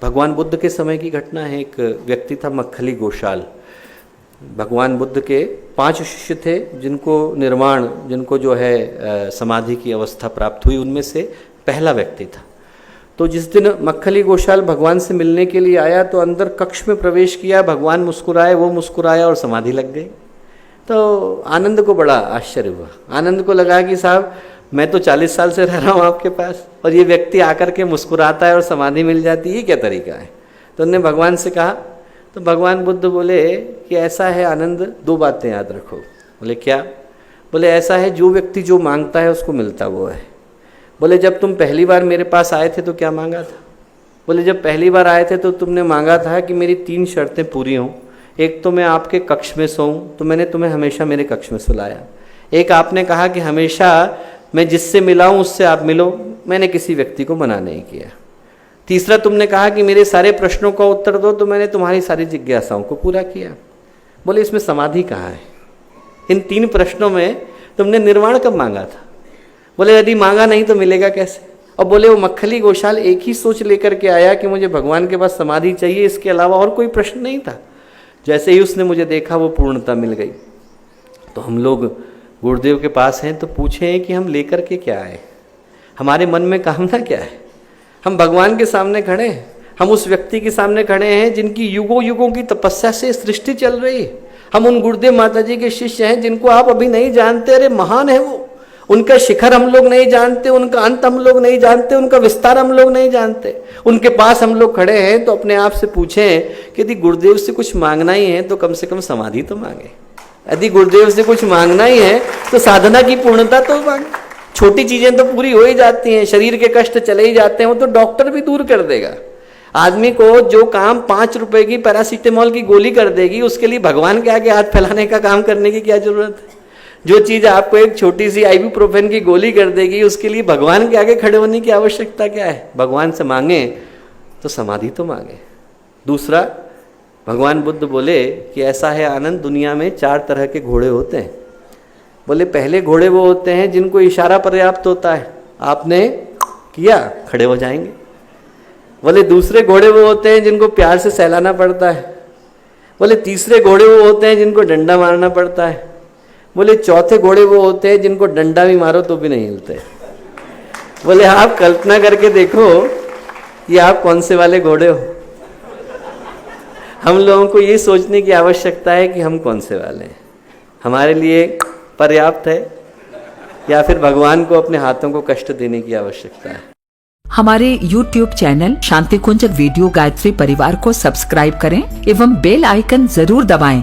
भगवान बुद्ध के समय की घटना है। एक व्यक्ति था मक्खली गोशाल। भगवान बुद्ध के 5 शिष्य थे जिनको जो है समाधि की अवस्था प्राप्त हुई, उनमें से पहला व्यक्ति था। तो जिस दिन मक्खली गोशाल भगवान से मिलने के लिए आया तो अंदर कक्ष में प्रवेश किया, भगवान मुस्कुराए, वो मुस्कुराया और समाधि लग गई। तो आनंद को बड़ा आश्चर्य हुआ। आनंद को लगा कि साहब मैं तो 40 साल से रह रहा हूँ आपके पास और ये व्यक्ति आकर के मुस्कुराता है और समाधि मिल जाती है, ये क्या तरीका है। तो उन्होंने भगवान से कहा, तो भगवान बुद्ध बोले कि ऐसा है आनंद, 2 बातें याद रखो। बोले क्या? बोले ऐसा है जो व्यक्ति जो मांगता है उसको मिलता वो है। बोले जब तुम पहली बार मेरे पास आए थे तो क्या मांगा था? बोले जब पहली बार आए थे तो तुमने मांगा था कि मेरी 3 शर्तें पूरी हों। एक तो मैं आपके कक्ष में सोऊं, तो मैंने तुम्हें हमेशा मेरे कक्ष में सुलाया। एक आपने कहा कि हमेशा मैं जिससे मिला हूं उससे आप मिलो, मैंने किसी व्यक्ति को मना नहीं किया। तीसरा तुमने कहा कि मेरे सारे प्रश्नों का उत्तर दो, तो मैंने तुम्हारी सारी जिज्ञासाओं को पूरा किया। बोले इसमें समाधि कहाँ है? इन 3 प्रश्नों में तुमने निर्वाण कब मांगा था? बोले यदि मांगा नहीं तो मिलेगा कैसे? और बोले वो मक्खली गोशाल एक ही सोच लेकर के आया कि मुझे भगवान के पास समाधि चाहिए, इसके अलावा और कोई प्रश्न नहीं था। जैसे ही उसने मुझे देखा वो पूर्णता मिल गई। तो हम लोग गुरुदेव के पास हैं तो पूछें कि हम लेकर के क्या आए, हमारे मन में कामना क्या है। हम भगवान के सामने खड़े हैं, हम उस व्यक्ति के सामने खड़े हैं जिनकी युगों युगों की तपस्या से सृष्टि चल रही है। हम उन गुरुदेव माता जी के शिष्य हैं जिनको आप अभी नहीं जानते। अरे महान है वो, उनका शिखर हम लोग नहीं जानते, उनका अंत हम लोग नहीं जानते, उनका विस्तार हम लोग नहीं जानते। उनके पास हम लोग खड़े हैं तो अपने आप से पूछें कि यदि गुरुदेव से कुछ मांगना ही है तो कम से कम समाधि तो मांगे। यदि गुरुदेव से कुछ मांगना ही है तो साधना की पूर्णता तो मांगे। छोटी चीजें तो पूरी हो ही जाती हैं, शरीर के कष्ट चले ही जाते हैं, वो तो डॉक्टर भी दूर कर देगा। आदमी को जो काम 5 रुपए की पैरासीटामोल की गोली कर देगी, उसके लिए भगवान के आगे हाथ फैलाने का काम करने की क्या जरूरत है। जो चीज आपको एक छोटी सी आइबुप्रोफेन की गोली कर देगी, उसके लिए भगवान के आगे खड़े होने की आवश्यकता क्या है। भगवान से मांगे तो समाधि तो मांगे। दूसरा, भगवान बुद्ध बोले कि ऐसा है आनंद, दुनिया में 4 तरह के घोड़े होते हैं। बोले पहले घोड़े वो होते हैं जिनको इशारा पर्याप्त होता है, आपने किया खड़े हो जाएंगे। बोले दूसरे घोड़े वो होते हैं जिनको प्यार से सहलाना पड़ता है। बोले तीसरे घोड़े वो होते हैं जिनको डंडा मारना पड़ता है। बोले चौथे घोड़े वो होते हैं जिनको डंडा भी मारो तो भी नहीं हिलते। बोले आप कल्पना करके देखो ये आप कौन से वाले घोड़े हो। हम लोगों को ये सोचने की आवश्यकता है कि हम कौन से वाले हैं, हमारे लिए पर्याप्त है या फिर भगवान को अपने हाथों को कष्ट देने की आवश्यकता है। हमारे YouTube चैनल शांति कुंज वीडियो गायत्री परिवार को सब्सक्राइब करें एवं बेल आइकन जरूर दबाएं